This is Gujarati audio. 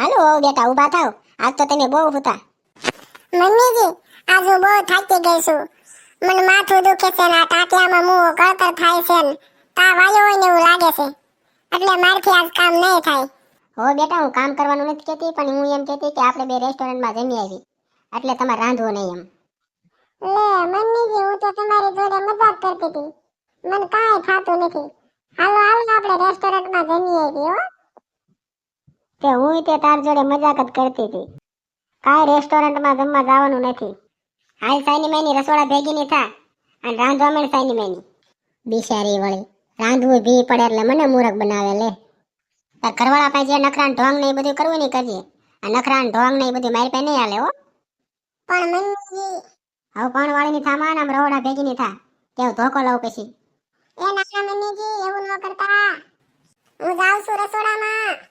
હાલો હો બેટા ઊભા થાવ. આજ તો તને બહુ હતા. મમ્મીજી, આજ હું બહુ થાકી ગઈ છું. મને માથું દુખે છે ને આ ટાટિયામાં મું કળતર થાય છે ને તાવ આવ્યો હોય ને એવું લાગે છે. એટલે મારથી આજ કામ નહીં થાય. હો બેટા હું કામ કરવાનું નથી કહેતી, પણ હું એમ કહેતી કે આપણે બે રેસ્ટોરન્ટમાં જમી આવી. એટલે તમારે રાંધવું નહીં એમ. લે મમ્મીજી, હું તો તમારી જોડે મજાક કરતી હતી. મને કાંઈ થાતું નથી. હાલો હાલો આપણે રેસ્ટોરન્ટમાં જમી આવી હો. તે હું તે તાર જોડે મજાક જ કરતી હતી. કાંઈ રેસ્ટોરન્ટમાં જમવા જવાનું નથી. હાલ સાઈની મેની રસોડા ભેગી ની થા અને રાંધવા માંડ સાઈની મેની. બિચારી વળી રાંધવું ભી પડે એટલે મને મૂરખ બનાવે લે. તાર ઘરવાળા પાસે જે નખરાન ઢોંગ ને એ બધું કરવું નહીં કરજે. આ નખરાન ઢોંગ ને એ બધું મારી પાસે નહીં હાલે હો. પણ મમ્મીજી, હવે પણ વાળી ની થામાં આમ રહોડા ભેગી ની થા. કેવું ધોકો લઉં પછી. એ નાના મમ્મીજી, એવું ન કરતા. હું જાઉં છું રસોડામાં.